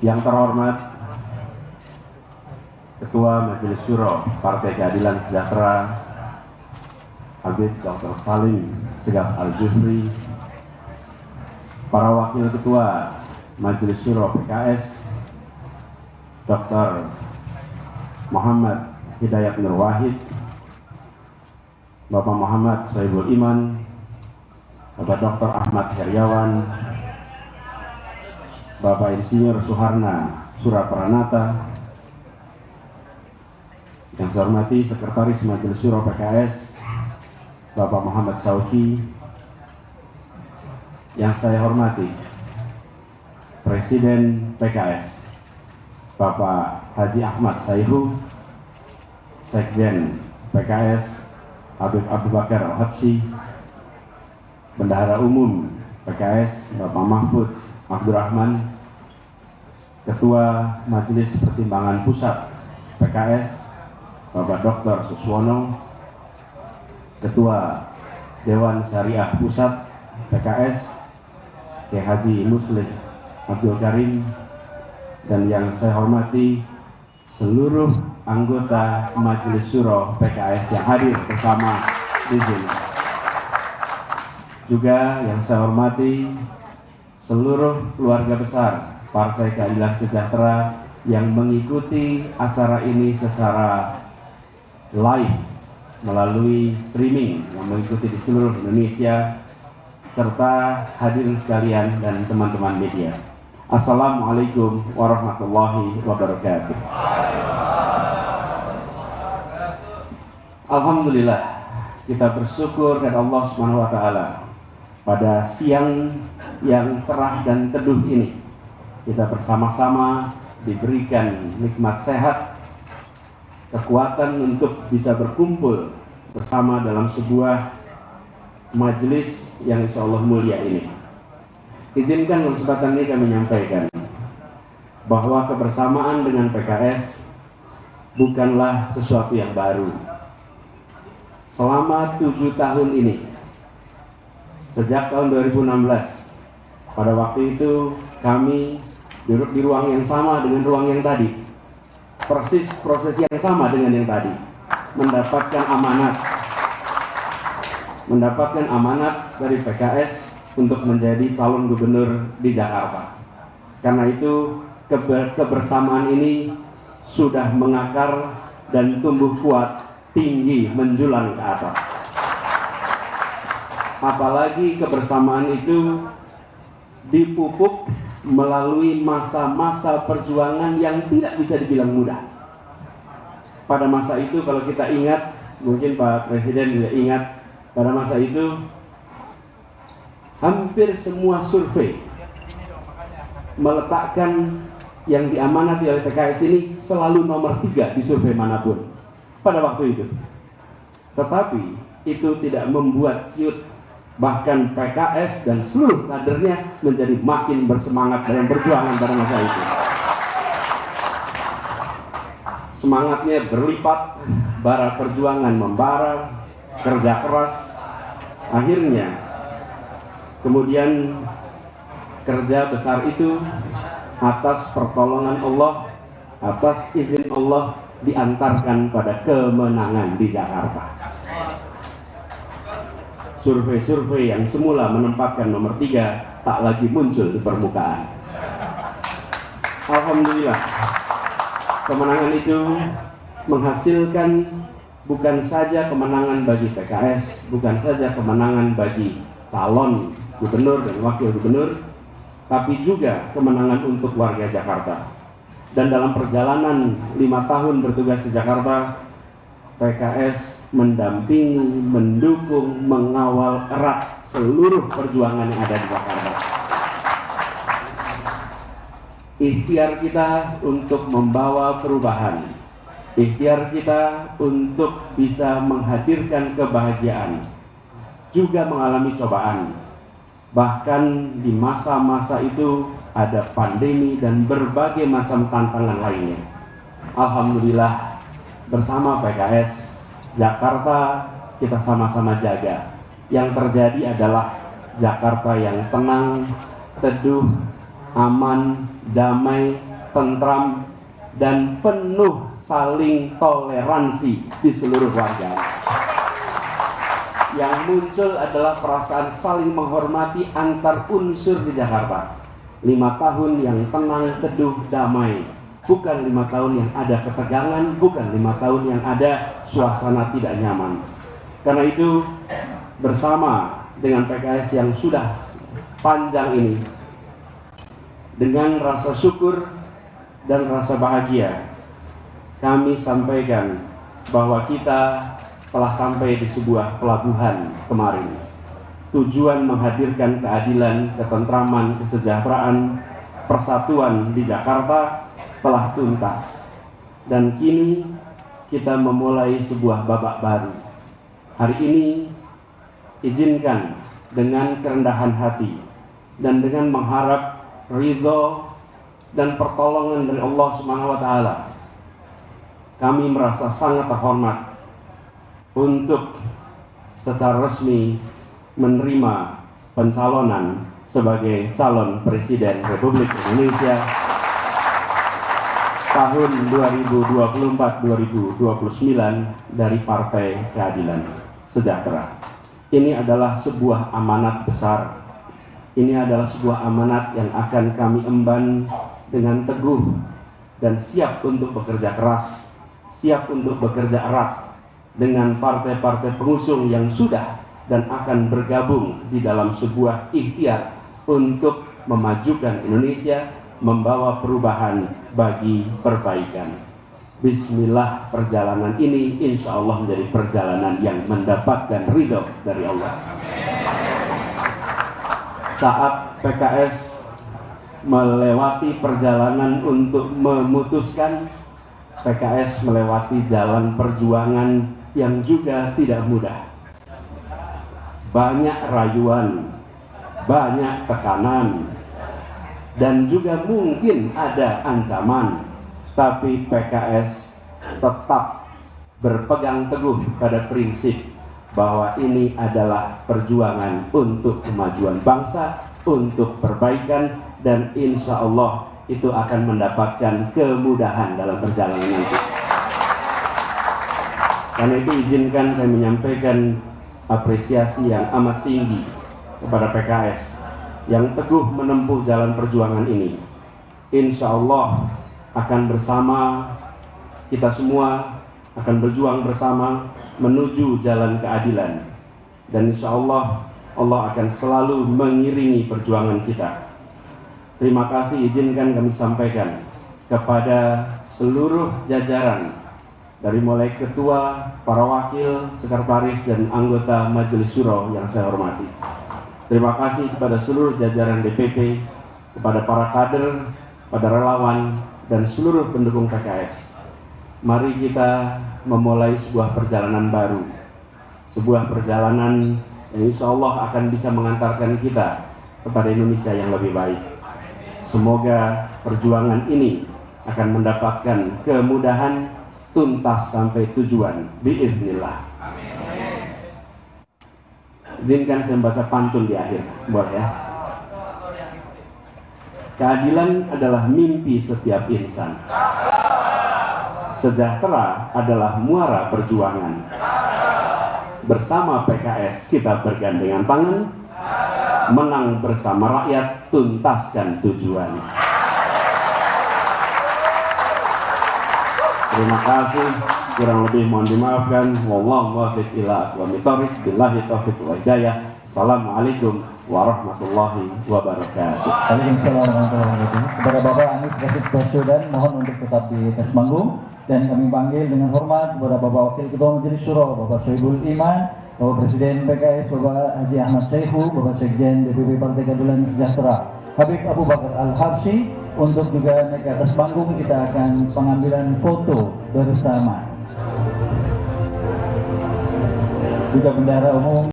Yang terhormat Ketua Majelis Syuro Partai Keadilan Sejahtera Habib Dr. Salim Segaf Al-Jufri, para Wakil Ketua Majelis Syuro PKS Dr. Muhammad Hidayat Nur Wahid, Bapak Muhammad Soebul Iman, Bapak Dr. Ahmad Heriawan, Bapak Insinyur Suharna Surapranata, yang saya hormati Sekretaris Majelis Syuro PKS Bapak Muhammad Sauki, yang saya hormati Presiden PKS Bapak Haji Ahmad Sayhu, Sekjen PKS Habib Abu Bakar Al-Habsyi, Bendahara Umum PKS Bapak Mahfud Abdurrahman, Ketua Majelis Pertimbangan Pusat PKS Bapak Dr. Suswono, Ketua Dewan Syariah Pusat PKS Kiai Haji Muslim Abdul Karim, dan yang saya hormati seluruh anggota Majelis Syuro PKS yang hadir bersama di sini. Juga yang saya hormati seluruh keluarga besar Partai Keadilan Sejahtera yang mengikuti acara ini secara live melalui streaming, yang mengikuti di seluruh Indonesia, serta hadirin sekalian dan teman-teman media. Assalamualaikum warahmatullahi wabarakatuh. Alhamdulillah, kita bersyukur kepada Allah Subhanahu wa taala pada siang yang cerah dan teduh ini. Kita bersama-sama diberikan nikmat sehat, kekuatan untuk bisa berkumpul bersama dalam sebuah majelis yang insya Allah mulia ini. Izinkan kesempatan ini kami menyampaikan bahwa kebersamaan dengan PKS bukanlah sesuatu yang baru. Selama 7 tahun ini, sejak tahun 2016, pada waktu itu kami duduk di ruang yang sama dengan ruang yang tadi, persis proses yang sama dengan yang tadi, mendapatkan amanat dari PKS untuk menjadi calon gubernur di Jakarta. Karena itu kebersamaan ini sudah mengakar dan tumbuh kuat, tinggi menjulang ke atas. Apalagi kebersamaan itu dipupuk melalui masa-masa perjuangan yang tidak bisa dibilang mudah. Pada masa itu kalau kita ingat, mungkin Pak Presiden juga ingat, pada masa itu hampir semua survei meletakkan yang diamanati oleh PKS ini selalu nomor 3 di survei manapun pada waktu itu. Tetapi itu tidak membuat ciut, bahkan PKS dan seluruh kadernya menjadi makin bersemangat dalam perjuangan pada masa itu. Semangatnya berlipat, bara perjuangan membara, kerja keras. Akhirnya kemudian kerja besar itu atas pertolongan Allah, atas izin Allah, diantarkan pada kemenangan di Jakarta. Survei-survei yang semula menempatkan nomor 3 tak lagi muncul di permukaan. Alhamdulillah, kemenangan itu menghasilkan bukan saja kemenangan bagi PKS, bukan saja kemenangan bagi calon gubernur dan wakil gubernur, tapi juga kemenangan untuk warga Jakarta. Dan dalam perjalanan 5 tahun bertugas di Jakarta, PKS mendampingi, mendukung, mengawal erat seluruh perjuangan yang ada di Jakarta. Ikhtiar kita untuk membawa perubahan, ikhtiar kita untuk bisa menghadirkan kebahagiaan, juga mengalami cobaan. Bahkan di masa-masa itu ada pandemi dan berbagai macam tantangan lainnya. Alhamdulillah, bersama PKS Jakarta kita sama-sama jaga. Yang terjadi adalah Jakarta yang tenang, teduh, aman, damai, tentram, dan penuh saling toleransi di seluruh warga. Yang muncul adalah perasaan saling menghormati antar unsur di Jakarta. 5 tahun yang tenang, teduh, damai. Bukan 5 tahun yang ada ketegangan, bukan 5 tahun yang ada suasana tidak nyaman. Karena itu, bersama dengan PKS yang sudah panjang ini, dengan rasa syukur dan rasa bahagia, kami sampaikan bahwa kita telah sampai di sebuah pelabuhan kemarin. Tujuan menghadirkan keadilan, ketentraman, kesejahteraan, persatuan di Jakarta telah tuntas. Dan kini kita memulai sebuah babak baru. Hari ini izinkan dengan kerendahan hati dan dengan mengharap ridho dan pertolongan dari Allah Subhanahu wa taala, kami merasa sangat terhormat untuk secara resmi menerima pencalonan sebagai calon Presiden Republik Indonesia tahun 2024-2029 dari Partai Keadilan Sejahtera. Ini adalah sebuah amanat besar. Ini adalah sebuah amanat yang akan kami emban dengan teguh dan siap untuk bekerja keras, siap untuk bekerja erat dengan partai-partai pengusung yang sudah dan akan bergabung di dalam sebuah ikhtiar untuk memajukan Indonesia, membawa perubahan bagi perbaikan. Bismillah, perjalanan ini insya Allah menjadi perjalanan yang mendapatkan ridho dari Allah. Saat PKS melewati perjalanan untuk memutuskan, PKS melewati jalan perjuangan yang juga tidak mudah. Banyak rayuan, banyak tekanan, dan juga mungkin ada ancaman. Tapi PKS tetap berpegang teguh pada prinsip bahwa ini adalah perjuangan untuk kemajuan bangsa, untuk perbaikan, dan insya Allah itu akan mendapatkan kemudahan dalam perjalanan nanti. Karena itu izinkan kami menyampaikan apresiasi yang amat tinggi kepada PKS yang teguh menempuh jalan perjuangan ini. Insya Allah akan bersama, kita semua akan berjuang bersama menuju jalan keadilan. Dan insya Allah, Allah akan selalu mengiringi perjuangan kita. Terima kasih, izinkan kami sampaikan kepada seluruh jajaran, dari mulai ketua, para wakil, sekretaris, dan anggota Majelis Syuro yang saya hormati. Terima kasih kepada seluruh jajaran DPP, kepada para kader, pada relawan, dan seluruh pendukung PKS. Mari kita memulai sebuah perjalanan baru, sebuah perjalanan yang insya Allah akan bisa mengantarkan kita kepada Indonesia yang lebih baik. Semoga perjuangan ini akan mendapatkan kemudahan, tuntas sampai tujuan biiznillah. Izinkan saya membaca pantun di akhir, boleh ya? Keadilan adalah mimpi setiap insan. Sejahtera adalah muara perjuangan. Bersama PKS kita bergandengan tangan, menang bersama rakyat, tuntaskan tujuan. Terima kasih, kurang lebih mohon dimaafkan. Wallahu muwaffiq ila aqwamit thoriq, billahi taufiq wal hidayah. Assalamualaikum warahmatullahi wabarakatuh. Waalaikumsalam warahmatullahi wabarakatuh. Kepada Bapak Anies Rashid Baswedan, mohon untuk tetap di atas panggung, dan kami panggil dengan hormat kepada Bapak Wakil Ketua Majelis Syuro, Bapak Soebul Iman, Bapak Presiden PKS, Bapak Haji Ahmad Saifu, Bapak Sekjen DPP Partai Keadilan Sejahtera, Habib Abu Bakar Al-Habsyi. Untuk juga naik ke atas panggung, kita akan pengambilan foto bersama. Juga bendahara umum